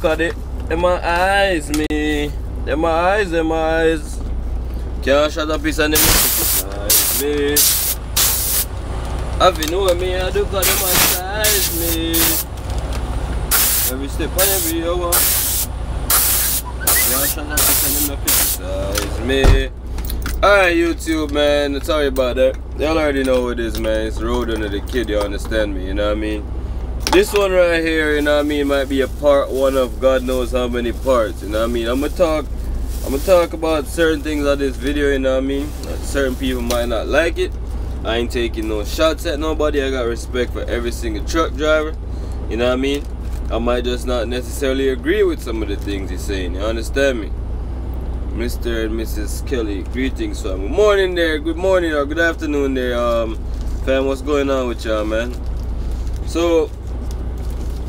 Cut it. Them my eyes, me. Them my eyes, them my eyes. Can't shut up, piece of them eyes, me. Have you know me? I do cut them my size, me. Every step on every hour. Can't shut up, piece of them size, me. Alright, YouTube, man. Sorry about that. Y'all already know what it is, man. It's RoadRunna the Kid, you understand me, you know what I mean? This one right here, you know what I mean, might be a part one of God knows how many parts, you know what I mean? I'm gonna talk about certain things on this video, you know what I mean? Certain people might not like it. I ain't taking no shots at nobody. I got respect for every single truck driver, you know what I mean? I might just not necessarily agree with some of the things he's saying, you understand me? Mr. and Mrs. Kelly, greetings, fam. Good morning there, good morning or good afternoon there, fam. What's going on with y'all, man? So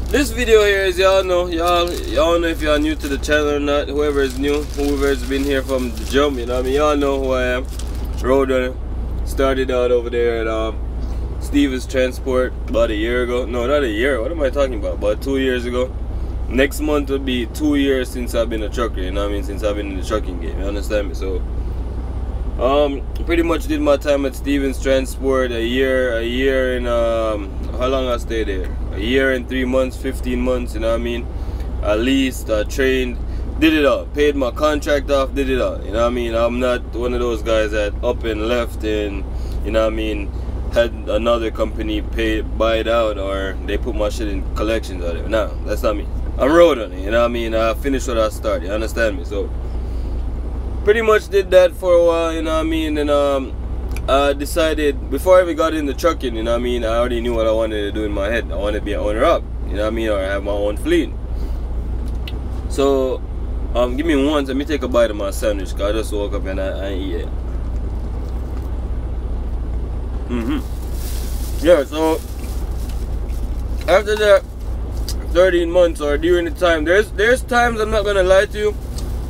this video here is, y'all know if y'all new to the channel or not. Whoever is new, whoever's been here from the jump, you know what I mean? Y'all know who I am. RoadRunna. Started out over there at Stevens Transport about a year ago. No, not a year. What am I talking about? About 2 years ago. Next month will be 2 years since I've been a trucker, you know what I mean? Since I've been in the trucking game, you understand me? So pretty much did my time at Stevens Transport a year and how long I stayed there? A year and 3 months, 15 months, you know what I mean? At least trained, did it all, paid my contract off, did it all, you know what I mean? I'm not one of those guys that up and left and, you know what I mean, had another company buy it out, or they put my shit in collections or whatever. No, that's not me. I'm RoadRunna, you know what I mean? I finished what I started, you understand me? So pretty much did that for a while, you know what I mean? And I decided, before I even got into trucking, you know what I mean, I already knew what I wanted to do in my head. I wanted to be an owner up, you know what I mean, or have my own fleet. So give me one, let me take a bite of my sandwich, because I just woke up and I ain't eat it. Yeah, so after that 13 months, or during the time, there's times, I'm not gonna lie to you,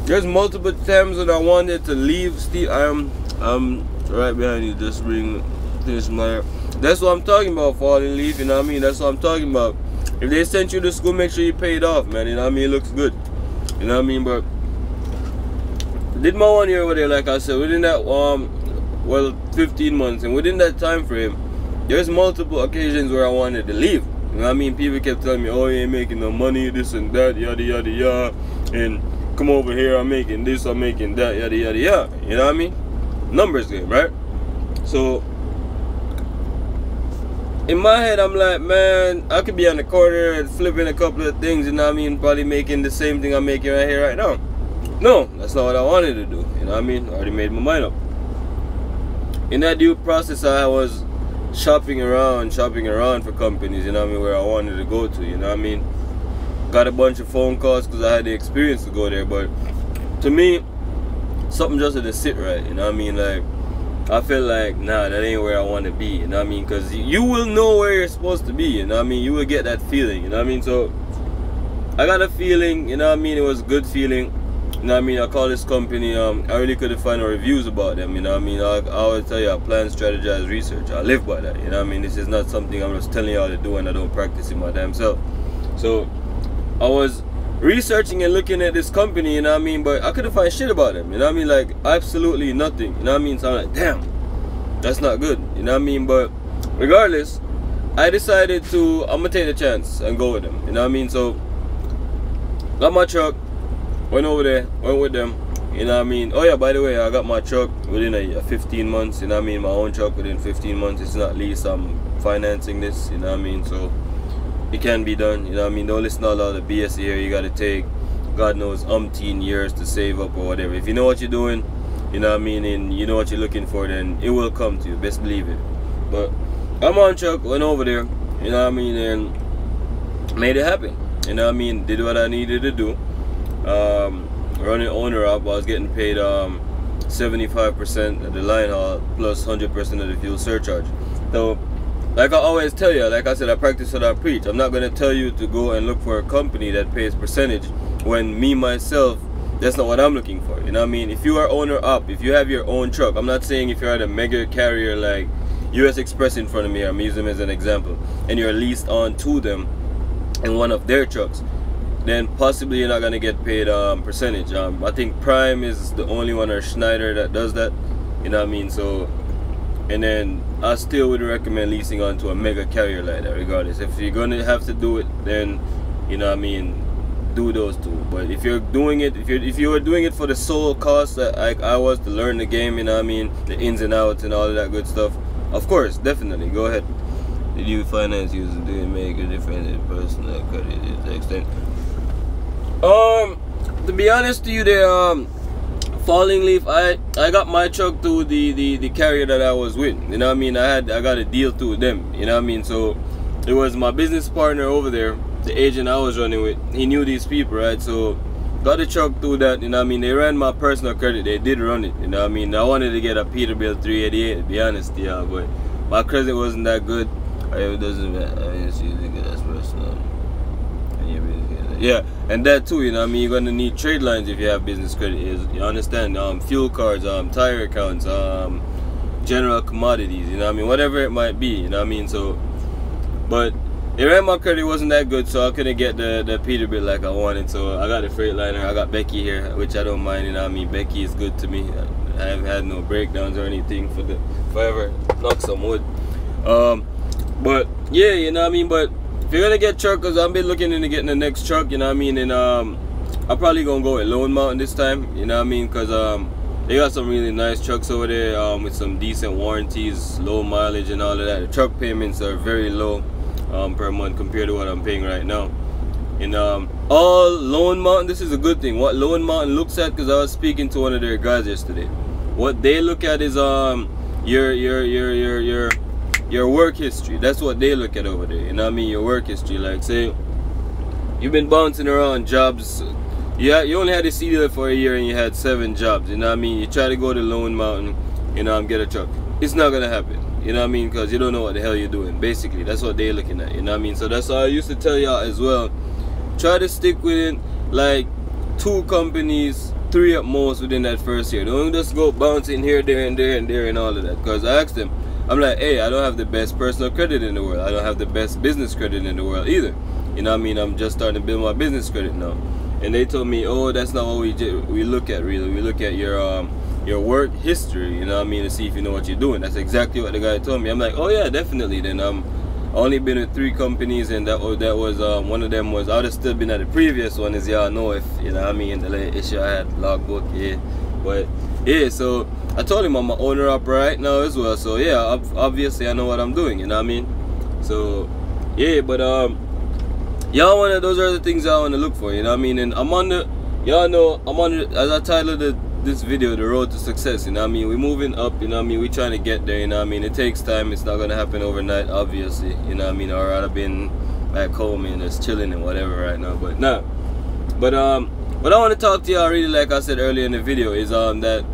there's multiple times that I wanted to leave. Steve, I'm right behind you. Just finish my. That's what I'm talking about, falling leaf, you know what I mean? That's what I'm talking about. If they sent you to school, make sure you pay it off, man, you know what I mean? It looks good, you know what I mean? But did my 1 year over there, like I said, within that 15 months, and within that time frame, there's multiple occasions where I wanted to leave. You know what I mean? People kept telling me, oh, you ain't making no money, this and that, yada yada yada, and come over here, I'm making this, I'm making that, yada yada yada. You know what I mean? Numbers game, right? So in my head, I'm like, man, I could be on the corner and flipping a couple of things, you know what I mean? Probably making the same thing I'm making right here, right now. No, that's not what I wanted to do. You know what I mean? I already made my mind up. In that due process, I was shopping around for companies, you know what I mean, where I wanted to go to, you know what I mean? Got a bunch of phone calls because I had the experience to go there, but to me, something just didn't sit right, you know what I mean? Like, I feel like, nah, that ain't where I want to be, you know what I mean? Because you will know where you're supposed to be, you know what I mean? You will get that feeling, you know what I mean? So I got a feeling, you know what I mean? It was a good feeling, you know what I mean? I call this company, I really couldn't find no reviews about them, you know what I mean? I always tell you, I plan, strategize, research. I live by that, you know what I mean? This is not something I'm just telling y'all to do and I don't practice it my damn self. So I was researching and looking at this company, you know what I mean, but I couldn't find shit about them, you know what I mean? Like, absolutely nothing, you know what I mean? So I'm like, damn, that's not good, you know what I mean? But regardless, I decided to, I'm gonna take the chance and go with them, you know what I mean? So got my truck, went over there, went with them, you know what I mean? Oh yeah, by the way, I got my truck within a 15 months, you know what I mean? My own truck within 15 months. It's not lease, I'm financing this, you know what I mean? So it can be done, you know what I mean? Don't listen to all the BS here. You gotta take, God knows, umpteen years to save up or whatever. If you know what you're doing, you know what I mean, and you know what you're looking for, then it will come to you, best believe it. But I'm on truck, went over there, you know what I mean, and made it happen, you know what I mean? Did what I needed to do. Running owner up, I was getting paid 75% of the line haul plus 100% of the fuel surcharge. So like I always tell you, like I said, I practice what I preach. I'm not going to tell you to go and look for a company that pays percentage when me, myself, that's not what I'm looking for. You know what I mean? If you are owner up, if you have your own truck, I'm not saying if you're at a mega carrier like US Express in front of me, I'm using them as an example, and you're leased on to them in one of their trucks. then possibly you're not gonna get paid percentage. I think Prime is the only one, or Schneider, that does that. You know what I mean? So, and then I still would recommend leasing onto a mega carrier like that, regardless. If you're gonna have to do it, then you know what I mean, do those two. But if you're doing it, if you were doing it for the sole cost that I was, to learn the game, you know what I mean, the ins and outs and all of that good stuff, of course, definitely go ahead. Did you finance users? Do it make a difference in personal credit to the extent? To be honest to you, the Falling Leaf, I got my truck to the carrier that I was with. You know what I mean? I got a deal to them. You know what I mean? So it was my business partner over there, the agent I was running with. He knew these people, right? So got the truck through that. You know what I mean? They ran my personal credit. They did run it. You know what I mean? I wanted to get a Peterbilt 388, to be honest, yeah, but my credit wasn't that good. It doesn't matter. I mean, it's easy to get as personal. Yeah, and that too, you know what I mean? You're gonna need trade lines if you have business credit. You understand? Fuel cards, tire accounts, general commodities, you know what I mean? Whatever it might be, you know what I mean? So, but the ran my credit wasn't that good, so I couldn't get the Peterbilt like I wanted. So I got a Freightliner. I got Becky here, which I don't mind, you know what I mean? Becky is good to me. I haven't had no breakdowns or anything for forever. Knock some wood. But yeah, you know what I mean? But if you're gonna get truck, cause I've been looking into getting the next truck, you know what I mean, and I'm probably gonna go with Lone Mountain this time, you know what I mean, cause they got some really nice trucks over there, with some decent warranties, low mileage and all of that. The truck payments are very low per month compared to what I'm paying right now. And all Lone Mountain, this is a good thing. What Lone Mountain looks at, cause I was speaking to one of their guys yesterday, what they look at is your work history. That's what they look at over there, you know what I mean? Your work history. Like, say you've been bouncing around jobs, you only had a CD for a year and you had 7 jobs, you know what I mean? You try to go to Lone Mountain, you know, get a truck, it's not gonna happen, you know what I mean? Because you don't know what the hell you're doing. Basically, that's what they're looking at, you know what I mean? So that's why I used to tell y'all as well, try to stick within like 2 companies, 3 at most within that first year. Don't just go bouncing here, there and there and there and all of that. Because I asked them, I'm like, hey, I don't have the best personal credit in the world. I don't have the best business credit in the world either. You know what I mean? I'm just starting to build my business credit now. And they told me, oh, that's not what we look at really. We look at your work history, you know what I mean, to see if you know what you're doing. That's exactly what the guy told me. I'm like, oh yeah, definitely. Then I only been with 3 companies, and that was one of them was, I would have still been at the previous one, as y'all know, if you know what I mean, the issue I had, logbook, yeah. But yeah, so I told him I'm an owner up right now as well, so yeah, obviously I know what I'm doing, you know what I mean? So yeah, but y'all those are the things I want to look for, you know what I mean? And I'm on the, y'all know, I'm on the, as I titled this video, the road to success, you know what I mean? We're moving up, you know what I mean? We're trying to get there, you know what I mean? It takes time. It's not gonna happen overnight, obviously, you know what I mean? Or I'd have been back home and just chilling and whatever right now, but nah. But what I want to talk to y'all really, like I said earlier in the video, is that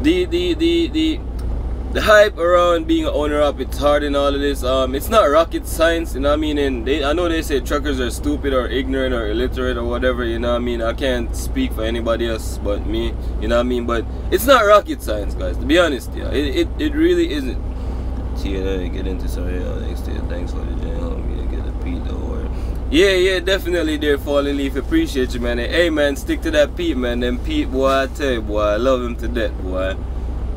the hype around being an owner up, it's hard and all of this. It's not rocket science, you know what I mean? And I know they say truckers are stupid or ignorant or illiterate or whatever, you know what I mean? I can't speak for anybody else but me, you know what I mean? But it's not rocket science, guys, to be honest. Yeah, it really isn't. See, get into some next day. Thanks for the channel. Get a Pete, don't worry. Yeah, definitely there, Falling Leaf. Appreciate you, man. And, hey, man, stick to that Pete, man. Them Pete, boy, I tell you, boy, I love him to death, boy.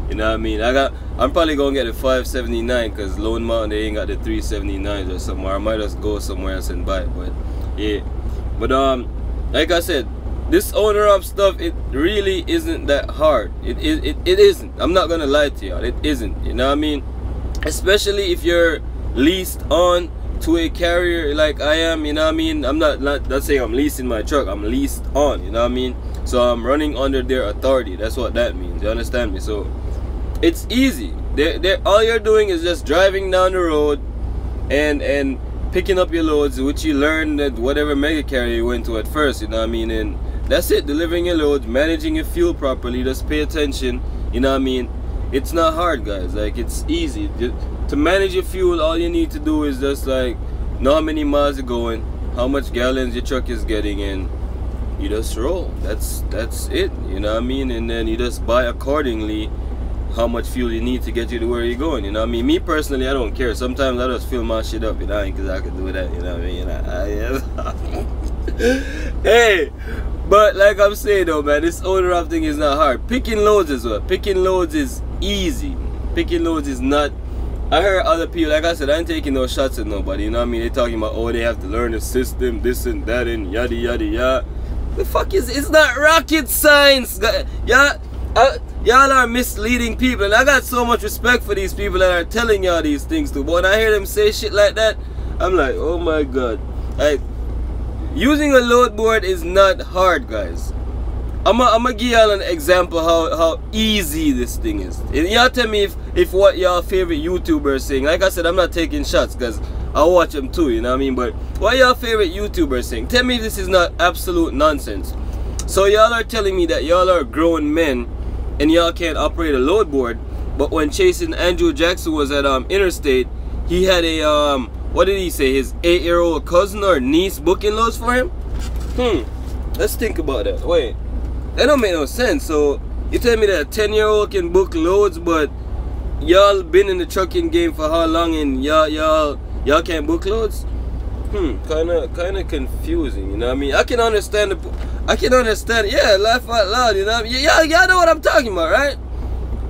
You know what I mean? I'm probably gonna get a 579 because Lone Mountain, they ain't got the 379s or somewhere. I might just go somewhere else and buy it, but yeah. But like I said, this owner up stuff, it really isn't that hard. It isn't. I'm not gonna lie to y'all. It isn't. You know what I mean? Especially if you're leased on to a carrier like I am, you know what I mean? I'm not saying I'm leasing my truck, I'm leased on, you know what I mean? So I'm running under their authority. That's what that means. You understand me? So it's easy. All you're doing is just driving down the road and picking up your loads, which you learned at whatever mega carrier you went to at first, you know what I mean? And that's it. Delivering your loads, managing your fuel properly, just pay attention, you know what I mean? It's not hard, guys. Like, it's easy. To manage your fuel, all you need to do is just like know how many miles you're going, how much gallons your truck is getting, and you just roll. That's it, you know what I mean? And then you just buy accordingly how much fuel you need to get you to where you're going, you know what I mean? Me personally, I don't care. Sometimes I just fill my shit up, you know, because I can do that, you know what I mean? Hey, but like I'm saying though, man, this owner up thing is not hard. Picking loads as well. Picking loads is easy. Picking loads is not. I heard other people, like I said, I ain't taking no shots at nobody. You know what I mean? They talking about, oh, they have to learn the system, this and that, and yada yada yada. The fuck is? It's not rocket science, yeah. Y'all are misleading people, and I got so much respect for these people that are telling y'all these things too. But when I hear them say shit like that, I'm like, oh my god. Like, using a load board is not hard, guys. I'm gonna give y'all an example how easy this thing is. And y'all tell me if what y'all favorite YouTubers saying. Like I said, I'm not taking shots because I watch them too, you know what I mean? But what y'all favorite YouTubers saying? Tell me if this is not absolute nonsense. So y'all are telling me that y'all are grown men and y'all can't operate a load board, but when chasing Andrew Jackson was at Interstate, he had a what did he say, his 8-year-old cousin or niece booking loads for him? Let's think about that. Wait, that don't make no sense. So you tell me that a 10-year-old can book loads, but y'all been in the trucking game for how long and y'all can't book loads? Kind of confusing, you know what I mean? I can understand, yeah, laugh out loud, you know what I mean? Y'all know what I'm talking about, right?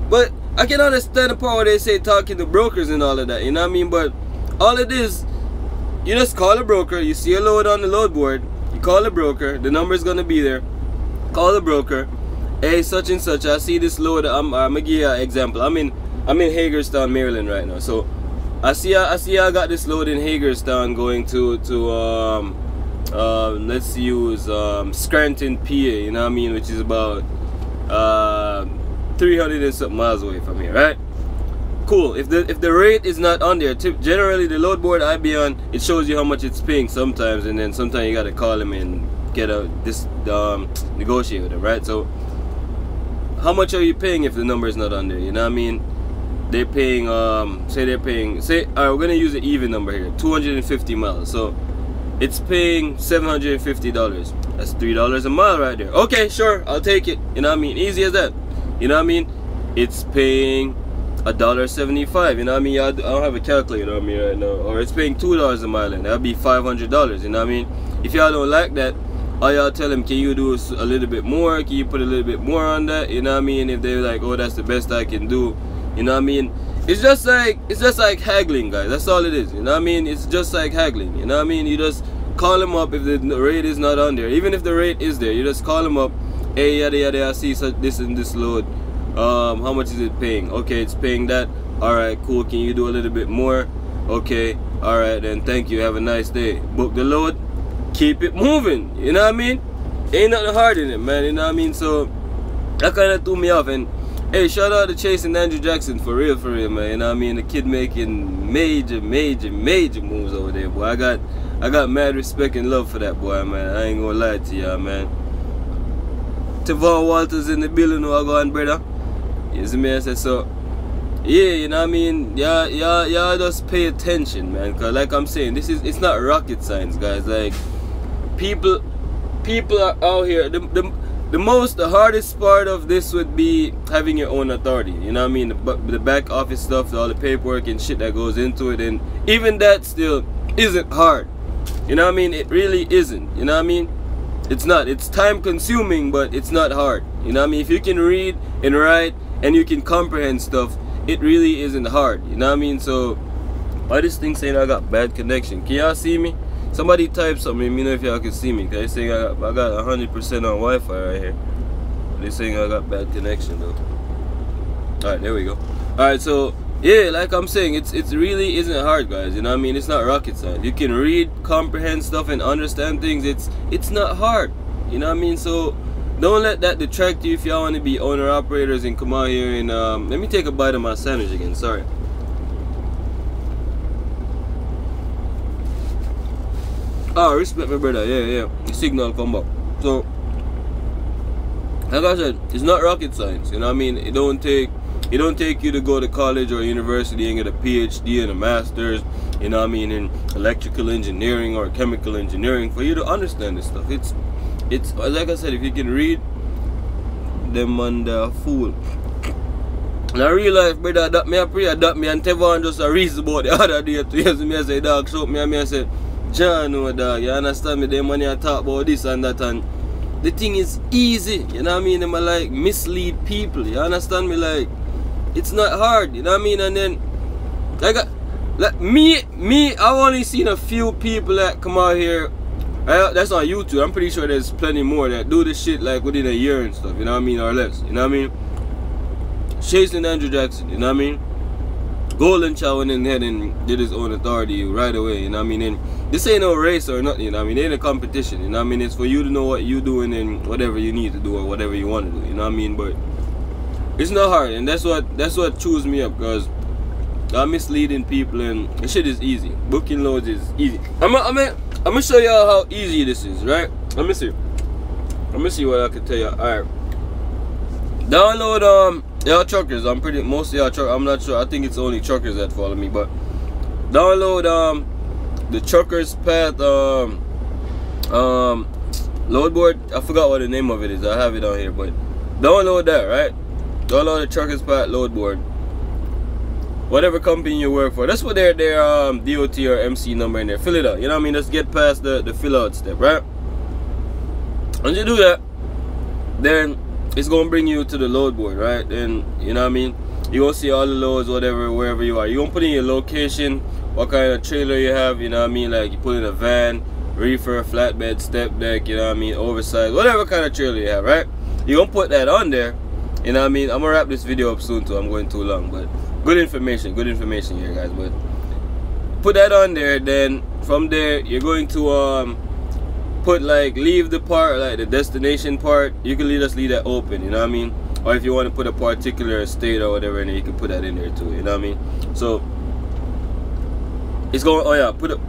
But I can understand the part where they say talking to brokers and all of that, you know what I mean? But all it is, you just call a broker, you see a load on the load board, you call the broker, the number is gonna be there. Call the broker, hey, such and such, I see this load. I'm gonna give you an example. I'm in Hagerstown, Maryland right now. So I see I got this load in Hagerstown going to let's use Scranton, PA, you know what I mean, which is about 300 and something miles away from here, right? Cool. If the rate is not on there, generally the load board I be on, it shows you how much it's paying sometimes, and then sometimes you gotta call them and get negotiate with them, right? So how much are you paying if the number is not on there? You know what I mean? They're paying say alright, we're gonna use an even number here, 250 miles. So it's paying $750. That's $3 a mile right there. Okay, sure, I'll take it. You know what I mean? Easy as that. You know what I mean? It's paying $1.75. You know what I mean? I don't have a calculator on me right now. Or it's paying $2 a mile, and that'll be $500. You know what I mean? If y'all don't like that, all y'all tell them, can you do a little bit more? Can you put a little bit more on that? You know what I mean? If they're like, oh, that's the best I can do, you know what I mean? It's just like haggling, guys. That's all it is. You know what I mean? It's just like haggling. You know what I mean? You just call them up if the rate is not on there. Even if the rate is there, you just call them up. Hey, yada yada, I see this and this load. How much is it paying? Okay, it's paying that. All right, cool. Can you do a little bit more? Okay. All right, then. Thank you. Have a nice day. Book the load. Keep it moving. You know what I mean? Ain't nothing hard in it, man. You know what I mean? So that kind of threw me off. And hey, shout out to Chase and Andrew Jackson, for real, man. You know what I mean? The kid making major moves over there, boy. I got mad respect and love for that boy, man. I ain't gonna lie to y'all, man. Tavon Walters in the building, who I go on, brother. You see me? I said so. Yeah, you know what I mean? Y'all just pay attention, man. Cause like I'm saying, it's not rocket science, guys. Like people are out here. The hardest part of this would be having your own authority. You know what I mean? The back office stuff, all the paperwork and shit that goes into it, and even that still isn't hard. You know what I mean? It really isn't. You know what I mean? It's not. It's time consuming, but it's not hard. You know what I mean? If you can read and write and you can comprehend stuff, it really isn't hard. You know what I mean? So why this thing saying I got bad connection? Can y'all see me? Somebody type something, let me know if y'all can see me. Cause they saying I got 100% on Wi-Fi right here. They saying I got bad connection though. Alright, there we go. Alright, so yeah, like I'm saying, it really isn't hard, guys. You know what I mean? It's not rocket science. You can read, comprehend stuff, and understand things. It's not hard. You know what I mean? So don't let that detract you if y'all want to be owner operators and come out here and let me take a bite of my sandwich again. Sorry. Oh, respect my brother. Yeah. The signal come back. So like I said, it's not rocket science. You know what I mean? It don't take you to go to college or university and get a PhD and a master's, you know what I mean, in electrical engineering or chemical engineering for you to understand this stuff. It's like I said, if you can read, them man they're a fool. In real life, brother, that me a pray, that me and Tevon just a reason about the other day to use me. I say, dog, show me, and I said, John, no dog, you understand me? Them money I talk about this and that, and the thing is easy, you know what I mean? Them are like mislead people, you understand me? Like, it's not hard, you know what I mean? And then, like me, I've only seen a few people that come out here. That's on YouTube. I'm pretty sure there's plenty more that do this shit like within a year and stuff, you know what I mean? Or less, you know what I mean? Chasing Andrew Jackson, you know what I mean? Golden Child went in ahead and did his own authority right away, you know what I mean? And this ain't no race or nothing, you know what I mean? It ain't a competition, you know what I mean? It's for you to know what you doing and whatever you need to do or whatever you want to do, you know what I mean? But it's not hard, and that's what chews me up, because I'm misleading people and the shit is easy. Booking loads is easy. I'm gonna show y'all how easy this is, right? Let me see what I can tell you. Alright. Download y'all truckers. Most of y'all truckers, I'm not sure. I think it's only truckers that follow me, but download the Truckers Path load board. I forgot what the name of it is. I have it on here, but download that, right? Download the Truckers Path load board. Whatever company you work for, that's what their DOT or MC number in there. Fill it out, you know what I mean? Just get past the fill out step, right? Once you do that, then it's gonna bring you to the load board, right? Then, you know what I mean, you're gonna see all the loads, whatever, wherever you are. You're gonna put in your location, what kind of trailer you have, you know what I mean? Like, you put in a van, reefer, flatbed, step deck, you know what I mean, oversized, whatever kind of trailer you have, right? You're gonna put that on there, you know what I mean? I'm gonna wrap this video up soon too, I'm going too long, but good information here, guys. But put that on there, then from there you're going to put, like, leave the part, like the destination part, you can just leave that open, you know what I mean? Or if you want to put a particular state or whatever in there, you can put that in there too, you know what I mean? So it's going, oh yeah, put up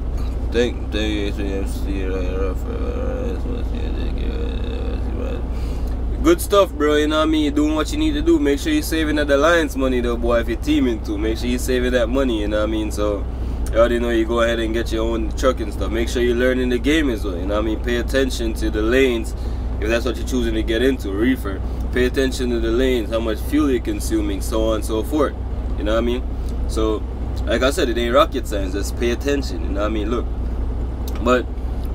good stuff, bro, you know what I mean? You're doing what you need to do. Make sure you're saving that alliance money though, boy, if you're teaming too. Make sure you're saving that money, you know what I mean? So you already know, you go ahead and get your own truck and stuff. Make sure you're learning the game as well, you know what I mean? Pay attention to the lanes, if that's what you're choosing to get into, reefer. Pay attention to the lanes, how much fuel you're consuming, so on and so forth, you know what I mean? So, like I said, it ain't rocket science, just pay attention, you know what I mean? Look, but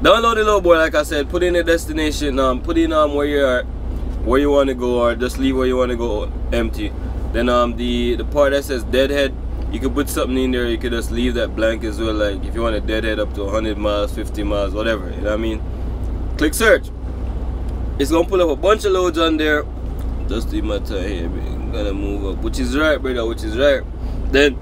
download the load board, like I said, put in a destination, put in where you are, where you want to go, or just leave where you want to go empty. Then the part that says deadhead, you could put something in there. You could just leave that blank as well, like if you want a deadhead up to 100 miles, 50 miles, whatever, you know what I mean? Click search. It's gonna pull up a bunch of loads on there. Just leave my time here, I'm gonna move up, which is right, brother, which is right. Then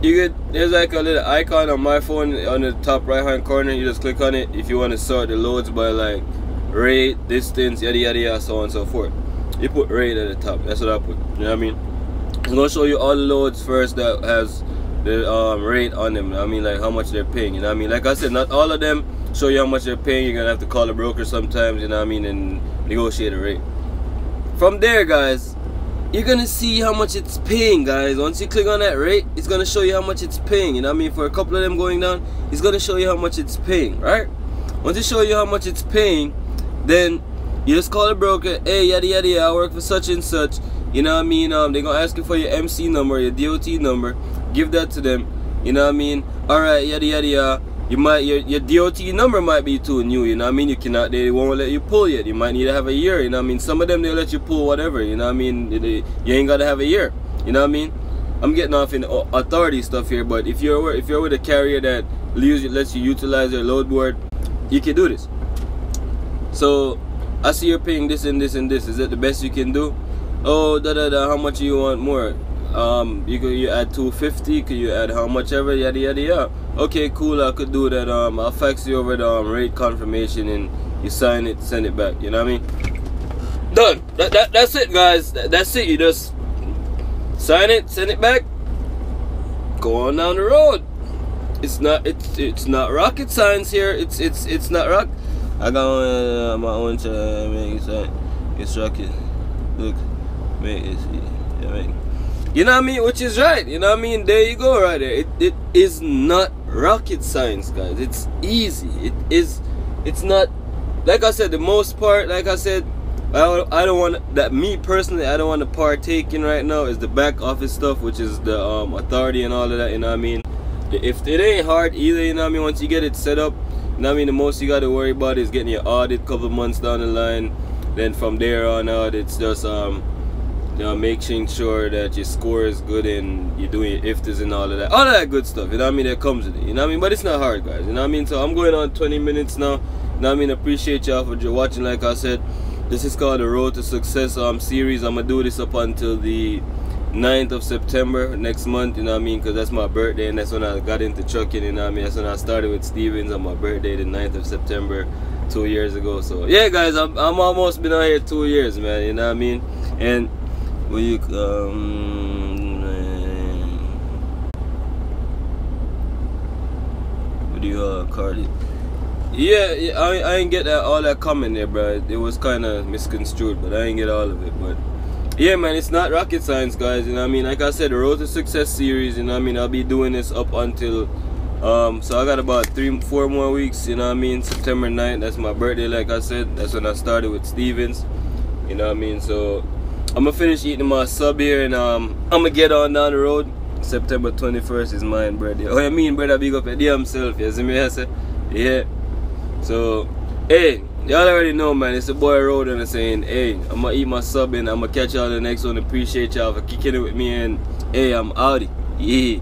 you get, there's like a little icon on my phone on the top right hand corner. You just click on it if you want to sort the loads by like rate, distance, yada yada yada, so on and so forth. You put rate at the top, that's what I put, you know what I mean? It's gonna show you all the loads first that has the rate on them, you know what I mean? Like how much they're paying, you know what I mean? Like I said, not all of them show you how much they're paying. You're gonna have to call a broker sometimes, you know what I mean, and negotiate a rate. From there, guys, you're gonna see how much it's paying, guys. Once you click on that rate, it's gonna show you how much it's paying, you know what I mean? For a couple of them going down, it's gonna show you how much it's paying, right? Once it show you how much it's paying, then you just call the broker, hey, yada yada yada, I work for such and such, you know what I mean? They're gonna ask you for your MC number, your DOT number, give that to them, you know what I mean? Alright, yada yada yada. You might, your DOT number might be too new, you know what I mean? You cannot, they won't let you pull yet. You might need to have a year, you know what I mean? Some of them, they'll let you pull whatever, you know what I mean? You ain't gotta have a year, you know what I mean? I'm getting off in authority stuff here, but if you're with a carrier that lets you utilize their load board, you can do this. So I see you're paying this and this and this. Is that the best you can do? Oh, how much do you want more? You add 250, could you add how much ever, yada yada yada. Okay, cool, I could do that. I'll fax you over the rate confirmation and you sign it, send it back, you know what I mean? Done. That's it, guys. That's it. You just sign it, send it back, go on down the road. It's not rocket science here. It's not rock. I got my own make it, it's rocket. Look, make it, yeah, make it. You know what I mean? Which is right, you know what I mean? There you go, right there. It is not rocket science, guys. It's easy. It's not, like I said, the most part, like I said, I don't want that, me personally, I don't want to partake in right now is the back office stuff, which is the authority and all of that, you know what I mean? If it ain't hard either, you know what I mean? Once you get it set up, You know what I mean? The most you gotta worry about is getting your audit couple months down the line. Then from there on out, it's just you know, making sure that your score is good and you're doing your IFTAs and all of that good stuff. You know what I mean? That comes with it. You know what I mean? But it's not hard, guys. You know what I mean? So I'm going on 20 minutes now. You know what I mean? Appreciate y'all for watching. Like I said, this is called the Road to Success series. I'm gonna do this up until the 9th of September next month, you know what I mean, because that's my birthday and that's when I got into trucking, you know what I mean. That's when I started with Stevens on my birthday, the 9th of September 2 years ago. So yeah, guys, I'm almost been out here 2 years, man, you know what I mean. And when you what do you call it? Yeah, I ain't get all that comment there, bro. It was kind of misconstrued, but I ain't get all of it. But yeah, man, it's not rocket science, guys, you know what I mean. Like I said, the Road to Success series, you know what I mean, I'll be doing this up until so I got about 3-4 more weeks, you know what I mean. September 9th, that's my birthday. Like I said, that's when I started with Stevens, you know what I mean. So I'm gonna finish eating my sub here, and I'm gonna get on down the road. September 21st is my birthday. Oh, I mean, brother, big up your damn self, you see me? I say, yeah. So hey, y'all already know, man, it's the boy RoadRunna saying, hey, I'm gonna eat my sub and I'm gonna catch y'all the next one. Appreciate y'all for kicking it with me, and hey, I'm outie. Yeah.